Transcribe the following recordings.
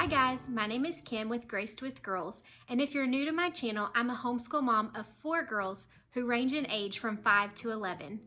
guys, my name is Kim with Graced with Girls, and if you're new to my channel, I'm a homeschool mom of 4 girls who range in age from 5 to 11.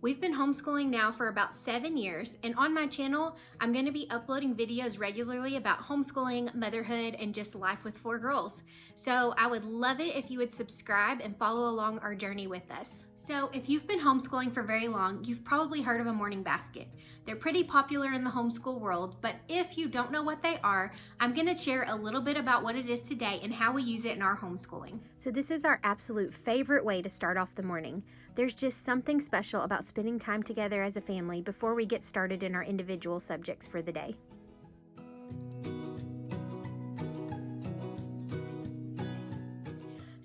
We've been homeschooling now for about 7 years, and on my channel, I'm going to be uploading videos regularly about homeschooling, motherhood, and just life with 4 girls. So I would love it if you would subscribe and follow along our journey with us. So if you've been homeschooling for very long, you've probably heard of a morning basket. They're pretty popular in the homeschool world, but if you don't know what they are, I'm going to share a little bit about what it is today and how we use it in our homeschooling. So this is our absolute favorite way to start off the morning. There's just something special about spending time together as a family before we get started in our individual subjects for the day.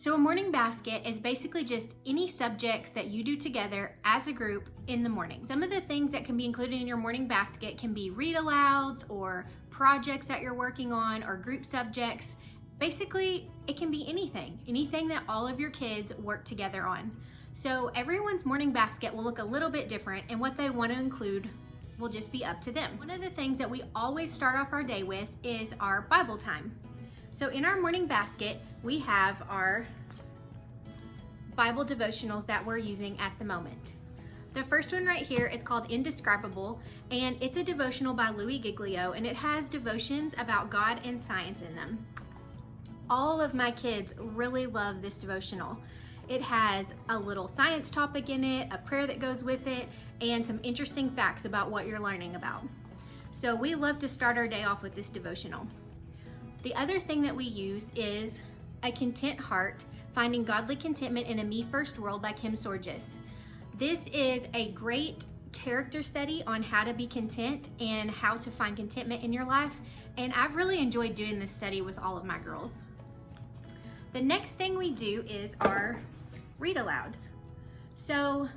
So a morning basket is basically just any subjects that you do together as a group in the morning. Some of the things that can be included in your morning basket can be read-alouds or projects that you're working on or group subjects. Basically, it can be anything that all of your kids work together on. So everyone's morning basket will look a little bit different, and what they want to include will just be up to them. One of the things that we always start off our day with is our Bible time. So in our morning basket, we have our Bible devotionals that we're using at the moment. The first one right here is called Indescribable, and it's a devotional by Louis Giglio, and it has devotions about God and science in them. All of my kids really love this devotional. It has a little science topic in it, a prayer that goes with it, and some interesting facts about what you're learning about. So we love to start our day off with this devotional. The other thing that we use is A Content Heart, Finding Godly Contentment in a Me First World by Kim Sorges. This is a great character study on how to be content and how to find contentment in your life, and I've really enjoyed doing this study with all of my girls. The next thing we do is our read-alouds. So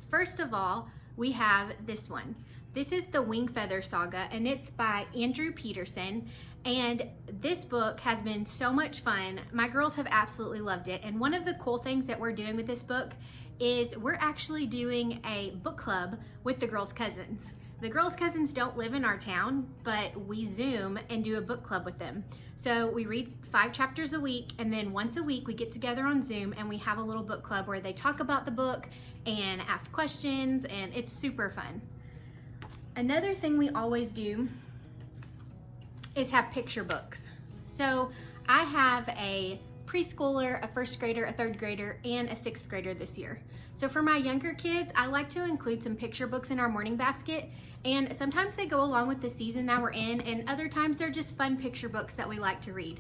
first of all, we have this one. This is the Wing Feather Saga, and it's by Andrew Peterson, and this book has been so much fun. My girls have absolutely loved it, and one of the cool things that we're doing with this book is we're actually doing a book club with the girls' cousins. The girls' cousins don't live in our town, but we Zoom and do a book club with them. So we read 5 chapters a week, and then once a week we get together on Zoom and we have a little book club where they talk about the book and ask questions, and it's super fun. Another thing we always do is have picture books. So I have a preschooler, a 1st grader, a 3rd grader, and a 6th grader this year. So for my younger kids, I like to include some picture books in our morning basket, and sometimes they go along with the season that we're in, and other times they're just fun picture books that we like to read.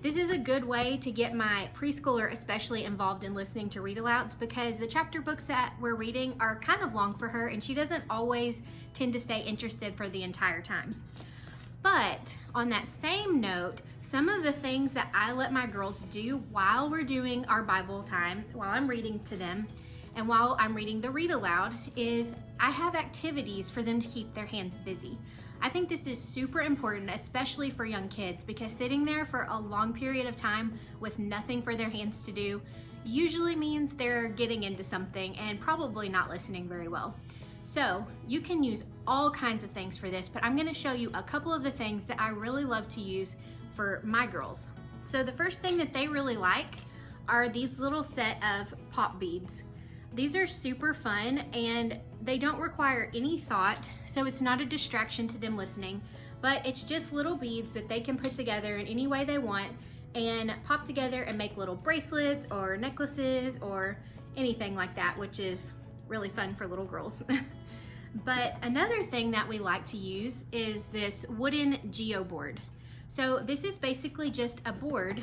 This is a good way to get my preschooler especially involved in listening to read-alouds, because the chapter books that we're reading are kind of long for her, and she doesn't always tend to stay interested for the entire time. But on that same note, some of the things that I let my girls do while we're doing our Bible time, while I'm reading to them, and while I'm reading the read aloud, is I have activities for them to keep their hands busy. I think this is super important, especially for young kids, because sitting there for a long period of time with nothing for their hands to do usually means they're getting into something and probably not listening very well. So you can use all kinds of things for this, but I'm going to show you a couple of the things that I really love to use for my girls. So the first thing that they really like are these little set of pop beads. These are super fun, and they don't require any thought, so it's not a distraction to them listening, but it's just little beads that they can put together in any way they want and pop together and make little bracelets or necklaces or anything like that, which is really fun for little girls. But another thing that we like to use is this wooden geo board. So this is basically just a board,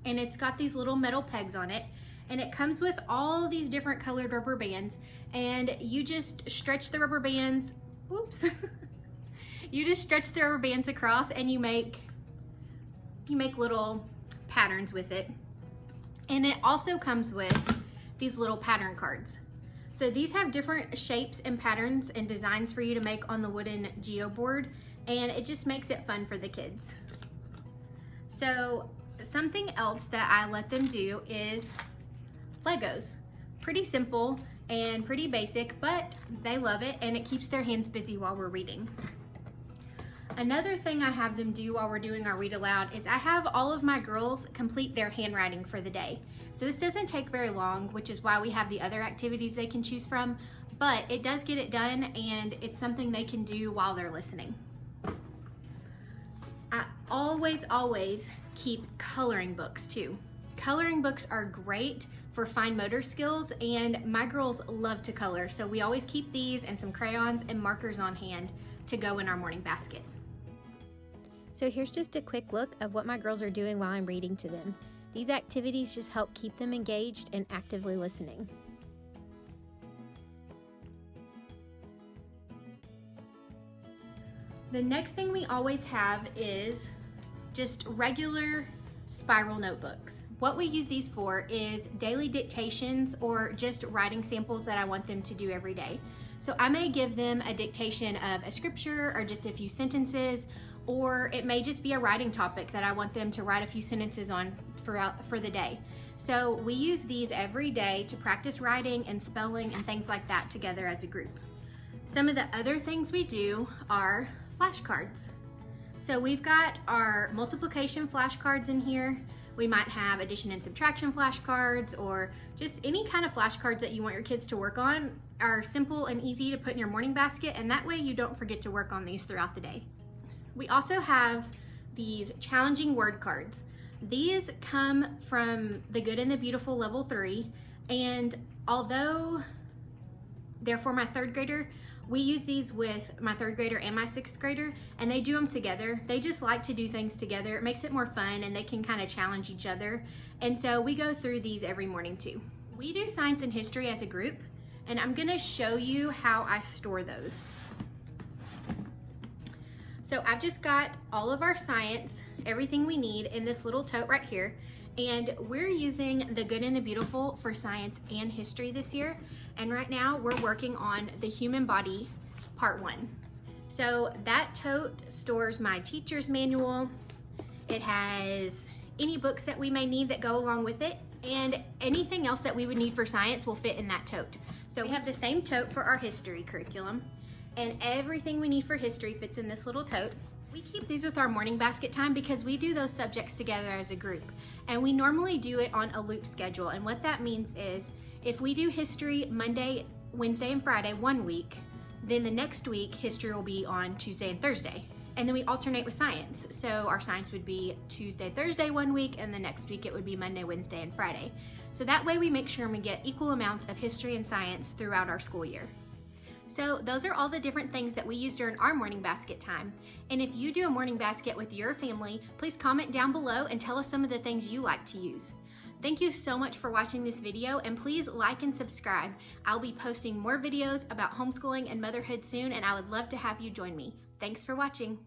and it's got these little metal pegs on it, and it comes with all these different colored rubber bands, and you just stretch the rubber bands, whoops, you just stretch the rubber bands across, and you make little patterns with it. And it also comes with these little pattern cards. So these have different shapes and patterns and designs for you to make on the wooden geo board, and it just makes it fun for the kids. So something else that I let them do is Legos. Pretty simple and pretty basic, but they love it, and it keeps their hands busy while we're reading. Another thing I have them do while we're doing our read aloud is I have all of my girls complete their handwriting for the day. So this doesn't take very long, which is why we have the other activities they can choose from, but it does get it done and it's something they can do while they're listening. I always keep coloring books too. Coloring books are great for fine motor skills, and my girls love to color, so we always keep these and some crayons and markers on hand to go in our morning basket. So here's just a quick look of what my girls are doing while I'm reading to them. These activities just help keep them engaged and actively listening. The next thing we always have is just regular spiral notebooks. What we use these for is daily dictations or just writing samples that I want them to do every day. So I may give them a dictation of a scripture or just a few sentences, or it may just be a writing topic that I want them to write a few sentences on for the day. So we use these every day to practice writing and spelling and things like that together as a group. Some of the other things we do are flashcards. So we've got our multiplication flashcards in here. We might have addition and subtraction flashcards, or just any kind of flashcards that you want your kids to work on are simple and easy to put in your morning basket, and that way you don't forget to work on these throughout the day. We also have these challenging word cards. These come from the Good and the Beautiful Level 3, and although they're for my third grader, we use these with my third grader and my sixth grader, and they do them together. They just like to do things together. It makes it more fun, and they can kind of challenge each other. And so we go through these every morning too. We do science and history as a group, and I'm gonna show you how I store those. So I've just got all of our science, everything we need in this little tote right here. And we're using the Good and the Beautiful for science and history this year. And right now we're working on the human body, part 1. So that tote stores my teacher's manual. It has any books that we may need that go along with it, and anything else that we would need for science will fit in that tote. So we have the same tote for our history curriculum, and everything we need for history fits in this little tote. We keep these with our morning basket time because we do those subjects together as a group, and we normally do it on a loop schedule. And what that means is if we do history Monday, Wednesday, and Friday one week, then the next week history will be on Tuesday and Thursday, and then we alternate with science. So our science would be Tuesday, Thursday one week, and the next week it would be Monday, Wednesday, and Friday. So that way we make sure we get equal amounts of history and science throughout our school year. So those are all the different things that we use during our morning basket time. And if you do a morning basket with your family, please comment down below and tell us some of the things you like to use. Thank you so much for watching this video, and please like and subscribe. I'll be posting more videos about homeschooling and motherhood soon, and I would love to have you join me. Thanks for watching.